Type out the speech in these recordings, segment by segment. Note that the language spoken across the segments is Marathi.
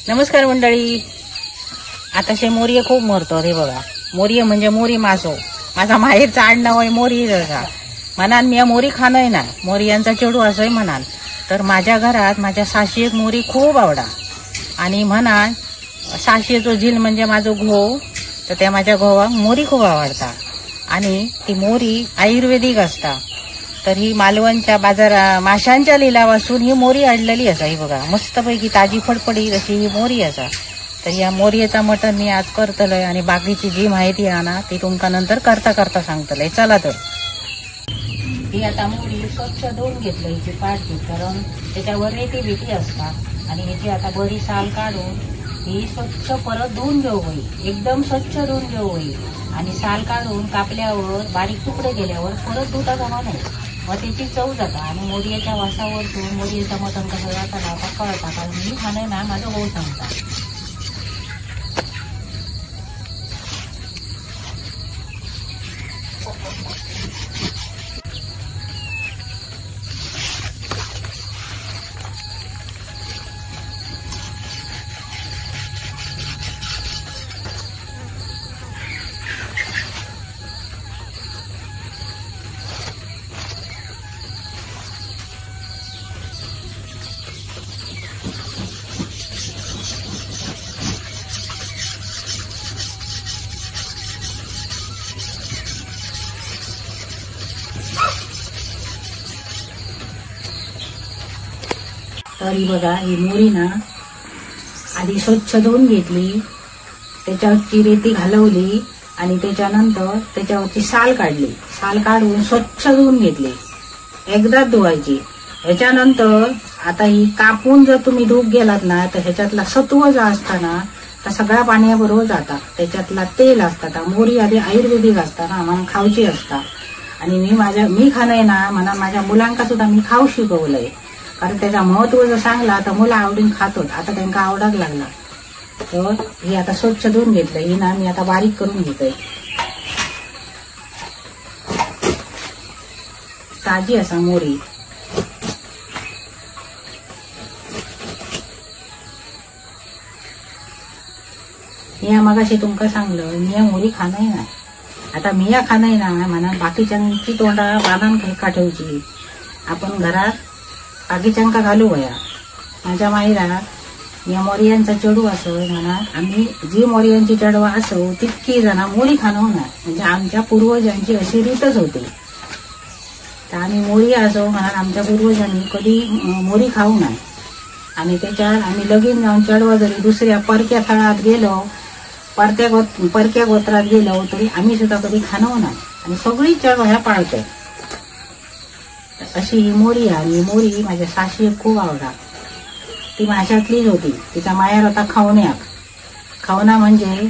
नमस्कार मंडळी. आताशे मोरये खूप मरतात. हे बघा, मोरये म्हणजे मोरी मासो. माझा माहेरचा आडनाव आहे मोरी. जसा म्हणान मी मोरी खाणय ना, मोरयांचा चेडू असोय म्हणान. तर माझ्या घरात माझ्या सासयेक मोरी खूप आवडा. आणि म्हणान सासयेचो झील म्हणजे माझो घोव, तर त्या माझ्या घोवाक मोरी खूप आवडता. आणि ती मोरी आयुर्वेदिक असता. तर ही मालवणच्या माशांच्या लिलावासून ही मोरी आणलेली असा. ही बघा, मस्तपैकी ताजी फडफडीत अशी ही मोरी असा. तर या मोरयेचा मटण मी आज करतलय आणि बाकीची जी माहिती आहे ना ती तुमका नंतर करता करता सांगतलय. चला तर. ही आता मोरी स्वच्छ धुवून घेतलं, हिची पाठ घेत, कारण त्याच्यावर रेती बिटी असतात. आणि ह्याची आता बरी साल काढून ही स्वच्छ परत धुवून घेऊ होई. एकदम स्वच्छ धुवून घेऊ होई. आणि साल काढून कापल्यावर बारीक तुकडे गेल्यावर परत धुता जमा नाही, मग त्याची चव जाता. आणि मोरयाच्या वासावर ठेवून मोरयाचं मटण कसं जाता ना कळता, कारण मी खाणं ना माझं भाऊ सांगता. तरी बघा, ही मोरी ना आधी स्वच्छ धुवून घेतली, त्याच्यावरची रेती घालवली आणि त्याच्यानंतर त्याच्यावरची साल काढली. साल काढून स्वच्छ धुवून घेतली, एकदाच धुवायची. ह्याच्यानंतर आता ही कापून जर तुम्ही धूप गेलात ना तर ह्याच्यातला सत्व जो असता ना तर सगळ्या पाण्याबरोबर जाता. त्याच्यातला तेल असता. मोरी आधी आयुर्वेदिक असता ना, म्हणून खाऊची असता. आणि मी खाणं ना म्हणा माझ्या मुलांका सुद्धा मी खाऊ शिकवलंय, कारण त्याचा महत्व जर सांगला तर मुलं आवडीन खातोत. आता त्यांना आवडाक लागला. तर ही आता स्वच्छ धुवून घेतलं. ही ना मी आता बारीक करून घेतोय. ताजी असा मोरी. मी मगाशी तुमका सांगलं मी मोरी खाणं ना. आता मी खाणं ना म्हणा बाकीच्यांची तोंडा बाणान का ठेवची. आपण घरात बाकीच्यांका घालू वया. माझ्या माईरा या मोरयांचा चेडू असो म्हणा, आम्ही जी मोरयांची चढवा असो तितकी जण मोरी खाणं ना, म्हणजे आमच्या पूर्वजांची अशी रीतच होती. तर आम्ही मोरी असो म्हणा, आमच्या पूर्वजांनी कधी मोरी खाऊ नाही. आणि त्याच्यात आम्ही लगीन जाऊन चढवा जरी दुसऱ्या परक्या थळात गेलो, परक्या गोत्रात गेलो तरी आम्ही सुद्धा कधी खाणं नाही. आणि सगळी चढवा ह्या पाळतोय. अशी ही मोरी आहे. आणि मोरी माझ्या सासयेक खूप आवडा. ती माशातलीच होती. तिचा माहेर होता खवण्याक. खवना म्हणजे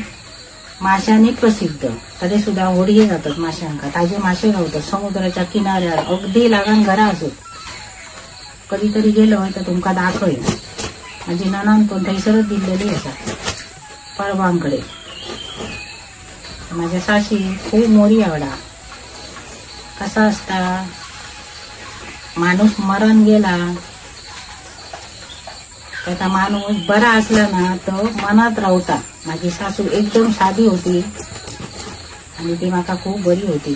माशांनी प्रसिद्ध. तरी सुद्धा होडये जातात माशांका. ताजे मासे गावतात समुद्राच्या किनाऱ्यावर, अगदी लागण घरा असत. कधीतरी गेलो तर तुमका दाखवेल. माझी नणंद पण थैसरच दिलेली असा परवांकडे. माझ्या साशी खूप मोरी आवडा. कसा असता, माणूस मरण गेला त्याचा माणूस बरा असला ना तर मनात राहता. माझी सासू एकदम साधी होती आणि ती माका खूप बरी होती.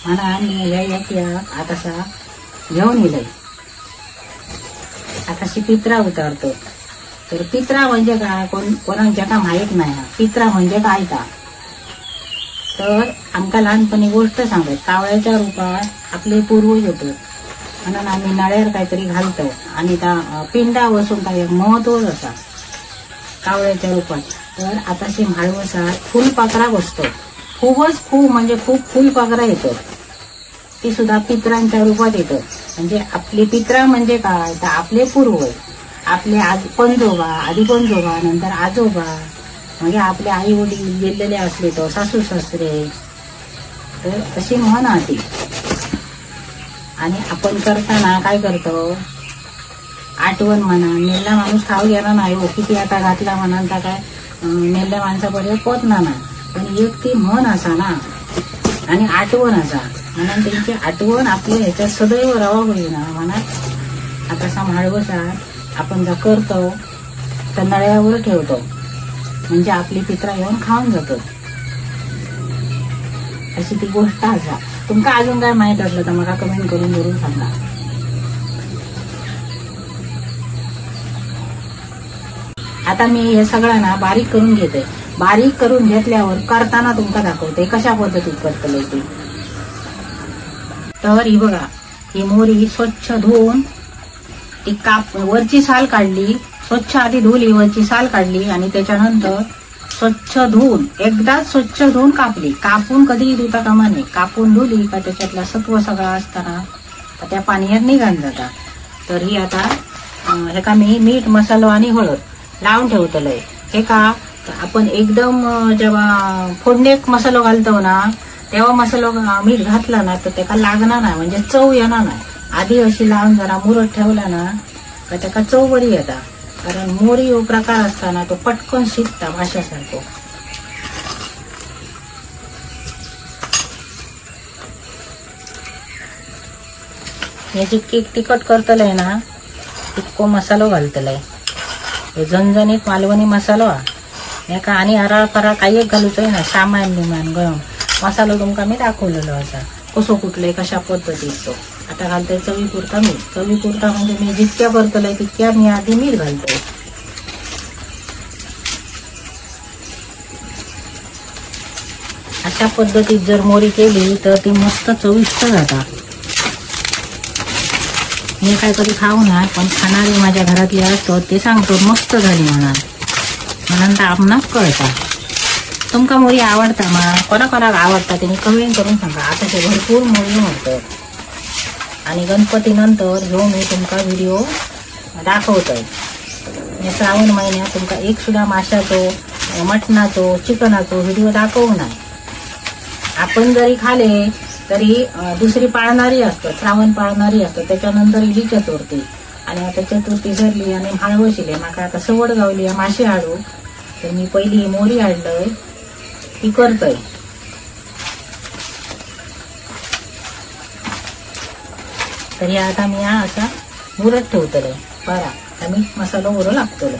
म्हणा मी या आतासा घेऊन येलय. आताशी पित्रा उतारतो. तर पित्रा म्हणजे काय, कोणाक ज्याका माहीत नाही. पित्रा म्हणजे काय का, तर आमका लहानपणी गोष्ट सांगत कावळ्याच्या रूपात आपले पूर्वज होते. म्हणून आम्ही नळ्यावर काहीतरी घालतो आणि त्या पिंडा बसून काय एक महत्वच असा कावळ्याच्या रूपात. तर आताशी म्हाळवसात फुलपाखरा बसतो. खूप म्हणजे खूप फुलपाखरा येतो. ती सुद्धा पित्रांच्या रूपात येतं. म्हणजे आपले पित्रा म्हणजे काय, तर आपले पूर्वज, आपले पणजोबा, आधी पणजोबा, नंतर आजोबा, म्हणजे आपले आई वडील गेलेले असले तर सासू सासरे. तर अशी म्हण आती. आणि आपण करताना काय करतो, आठवण म्हणा. मेल्ला माणूस खाऊ गेला नाही हो, किती आता घातला म्हणा काय मेल्ल्या माणसापर्यंत पोचणार ना. पण एक ती म्हण असा ना आणि आठवण असा, म्हणून त्यांची आठवण आपल्या ह्याच्यात सदैव राहावं होई ना. म्हणा आता सांभाळवसा आपण जर करतो तर नळ्यावर ठेवतो म्हणजे आपली पित्रा येऊन खाऊन जातो. अशी ती गोष्ट असा. तुमका अजून काय माहित असलं तर मला कमेंट करून जरूर सांगा. आता मी हे सगळं ना बारीक करून घेते. बारीक करून घेतल्यावर करताना तुमका दाखवते कशा पद्धतीत करतले ते. तर ही बघा, ही मोरी स्वच्छ धुवून ती वरची साल काढली, स्वच्छ आधी धुवली, वरची साल काढली आणि त्याच्यानंतर स्वच्छ धुवून एकदाच स्वच्छ धुवून कापली. कापून कधीही धुता कामा नये. कापून धुली का त्याच्यातला सत्व सगळा असताना त्या पाण्यात निघून जाता. तर ही आता हे का मी मीठ मसालो आणि हळद लावून ठेवतलंय. हे का आपण एकदम जेव्हा फोडणीत मसालो घालतो ना तेव्हा मसालो मीठ घातला ना तर त्याला लागणार नाही, म्हणजे चव येणार नाही. आधी अशी लावून जरा मुरत ठेवला ना तर त्याला चव बरी येता. कारण मोरी हो प्रकार असताना तो पटकन शिजता माशासारखं. हे जितकी तिखट करतलंय ना तितको मसालो घालतलंय. हे झणझणीत मालवणी मसालो हे का आणि हराळ फराळ काही एक घालूचंय ना. सामान्य मान गरम मसालो तुमका मी दाखवलेलो असा कसो कुठले कशा पद्धतीचो. आता घालतोय चवीपुरता मीठ. चवीपुरता म्हणजे मी जितक्या करतलंय तितक्या मी आधी मीठ घालतोय. अशा पद्धतीत जर मोरी केली तर ती मस्त चविष्ट जाता. मी काय कधी खाऊ नाही पण खाणारे माझ्या घरातले असतो ते सांगतो मस्त झाली म्हणून तर आपणाच कळता. तुमका मोरी आवडता मा कोणाकोणाक आवडता त्यांनी कमेंट करून सांगा. आता ते भरपूर मोरी म्हणतात आणि गणपती नंतर ह्यो मी तुमका व्हिडिओ दाखवतोय. श्रावण महिन्यात तुमका एक सुद्धा माशाचो मटणाचो चिकनाचो व्हिडिओ दाखवू नाही. आपण जरी खाले तरी दुसरी पाळणारी असतो, श्रावण पाळणारी असतो. त्याच्यानंतर इली चतुर्थी आणि आता चतुर्थी सरली आणि हाळवो शिले. माका आता सवड गावली मासे हाडू तर मी पहिली मोरी हाडलंय ती करतोय. तरी आता मी हा असा मुरत ठेवतले बरा. मीठ मसाला उरो लागतलो.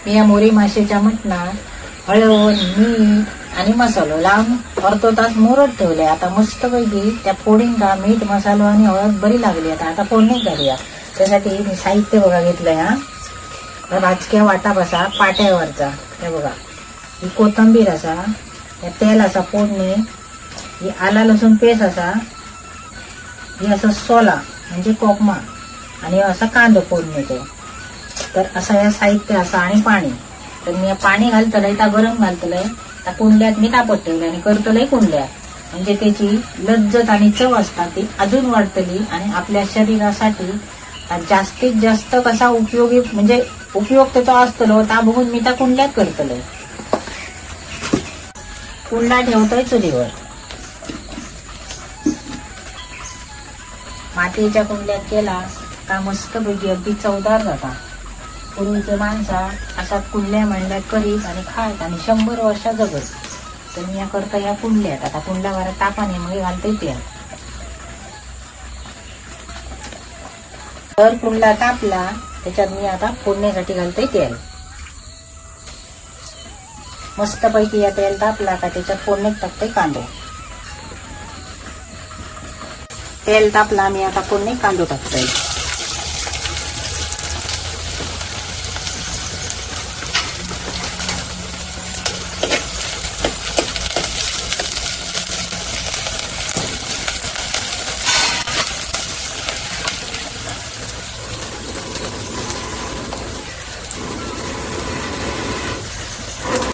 मी या मोरी माशेच्या मटणात हळद मीठ आणि मसालो लावून अर्धा तास मुरत ठेवले. आता मस्त पैकी त्या फोडींका मीठ मसालो आणि हळद बरी लागली. आता फोडणी घालूया. त्यासाठी मी साहित्य बघा घेतलंय. हा भाजक्या वाटा बसा पाट्यावरचा. हे बघा ही कोथंबीर असा, हे तेल असा फोडणी, ही आला लसूण पेस्ट असा, ही असं सोला म्हणजे कोकमा आणि असा कांदो फोडणीचो. तर असं या साहित्य असा आणि पाणी. तर मी पाणी घालतलंय त्या गरम घालतलंय त्या कुंडल्यात मी तापत ठेवले आणि करतलंय कुंडल्यात. म्हणजे त्याची लज्जत आणि चव असतात ती अजून वाढतली आणि आपल्या शरीरासाठी जास्तीत जास्त कसा उपयोगी म्हणजे उपयोग त्याचा असतलो त्या बघून मी त्या कुंडल्यात करतलंय. कुंडला ठेवतोय चुलीवर. मातीच्या कुंडल्यात केला का मस्त पैकी अगदी चवदार जाता. पूर्वीचे माणसा अशा कुंडल्या मांडल्यात करीत आणि खात आणि 100 वर्ष जगत. तर मी या करता या कुंडल्यात आता कुंडल्यावर तापाने मग घालता तेल. तर कुंडला तापला त्याच्यात मी आता फोडण्यासाठी घालतोय तेल. मस्त पैकी या तेल तापला का त्याच्यात फोडण्यात टाकतोय कांदो. तेल तापला मी आता फोडण्यात कांदो टाकतोय.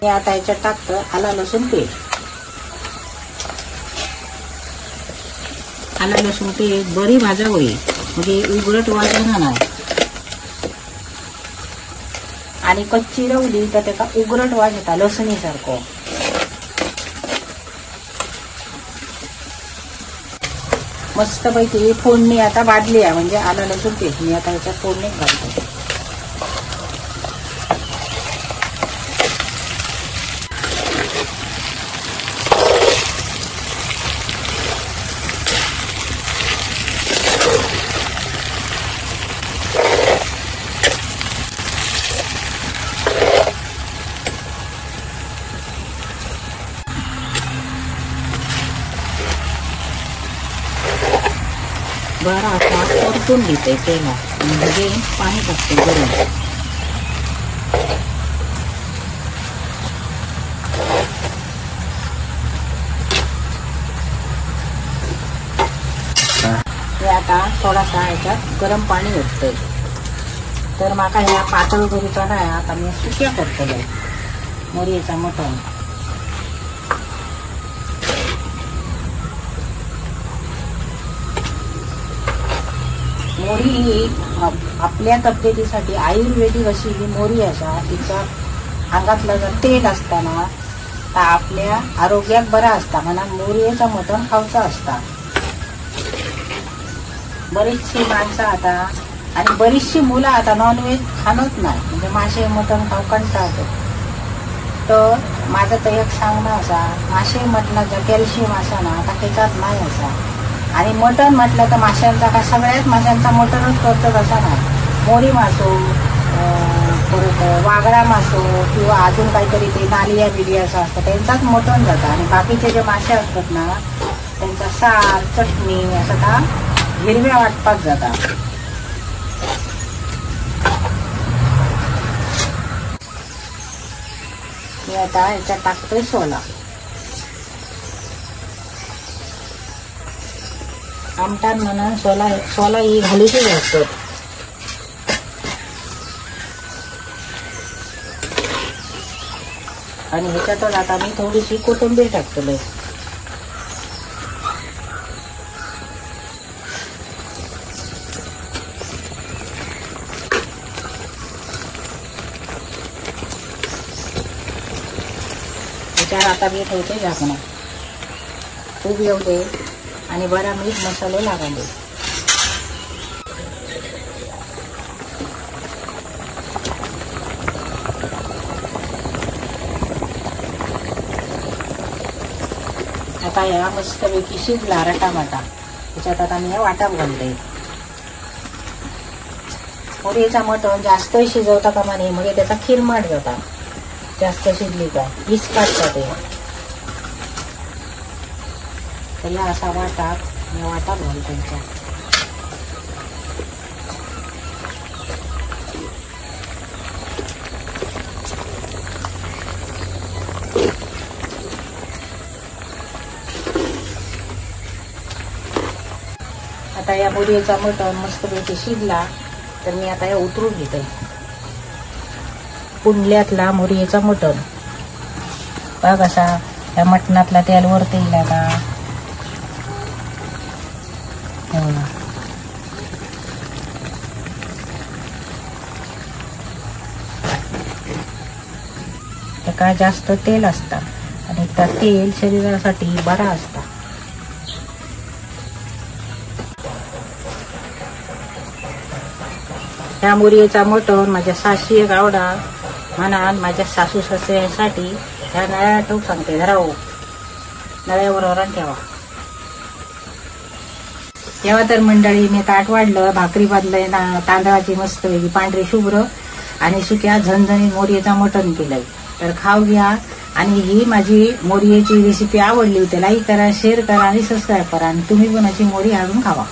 मी आता याच्यात टाकतो आला लसूण पेस्ट. आला लसूण पेस्ट बरी भाजा होईल म्हणजे उघडट वाजणार नाही. आणि कच्ची रवली तर त्याचा उघडट वाज येता लसणीसारखं. मस्तपैकी फोडणी आता भाजली आहे म्हणजे आला लसूण पेस्ट मी आता याच्यात फोडणी घालतो. बरा असा परतून घेते तेलात, म्हणजे पाणी टाकते गरम. हे आता थोडासा ह्याच्यात गरम पाणी घालतोय. तर माका ह्या पातळ करूचा नाही, आता मी सुक्या करतले मोरयेचा मटण. मोरी ही आपल्या तब्येतीसाठी आयुर्वेदिक अशी ही मोरी असा, तिचा अंगातलं जर तेल असताना तर आपल्या आरोग्यात बरा असता, म्हणून मोरयेचं मटण खावचं असता. बरीचशी माणसं आता आणि बरीचशी मुलं आता नॉनव्हेज खाणच नाही, म्हणजे मासे मटण खाऊ कंटाळतात. तर माझं तर एक सांगणं असा, मासे मटणाचा कॅल्शियम असा ना आता त्याच्यात नाही असा. आणि मटण म्हटलं तर माशांचा का सगळ्याच माशांचा मटणच करतात असा नाही. मोरी मासो, परत वागळा मासो किंवा अजून काहीतरी ते नालिया बिलिया असं असतं त्यांचाच मटण जातं. आणि बाकीचे जे मासे असतात ना त्यांचा सार चटणी असं का हिरव्या वाटपात जातात. मी आता ह्याच्यात टाकतोय सोला. आमटात म्हणून सोला ही घालूची असतात. आणि ह्याच्यातच आता मी थोडीशी कोथिंबीर टाकतोय. आता मी ठेवते झाकणं, खूप येऊ दे आणि बरा मीठ मसाले लागले. आता या मस्तपैकी शिजला रटामाटा. त्याच्यात आता मी वाटा घालते. मोरयेचा मटण जास्त शिजवता कामा नये, म्हणजे त्याचा खिरमाट जाता. जास्त शिजली का हीच काढतात ते. त्याला असा वाटा घालतो त्यांच्या. आता या मोरयेचा मटण मस्तपैकी शिजला तर मी आता या उतरून घेते. कुंडल्यातला मोरयेचा मटण बघ असा या मटणातला तेल वरती येईल. आता काय जास्त तेल असता आणि त्या तेल शरीरासाठी बरा असता. त्या मोरयेचा मटण माझ्या सासू एक आवडा म्हणून माझ्या सासू सासऱ्यांसाठी ह्या नळ्या ठेवू सांगते. धराव नळ्यावर ठेवा. तेव्हा तर मंडळी मी ताट वाढलं, भाकरी बांधलंय ना तांदळाची मस्त वेगळी पांढरी शुभ्र आणि सुक्या झणझणीत मोरयेचा मटण केलंय. तर खाऊ घ्या. आणि ही माझी मोरयेची रेसिपी आवडली तर लाईक करा, शेअर करा आणि सबस्क्राईब करा. आणि तुम्ही पण अशी मोरी आणून खावा.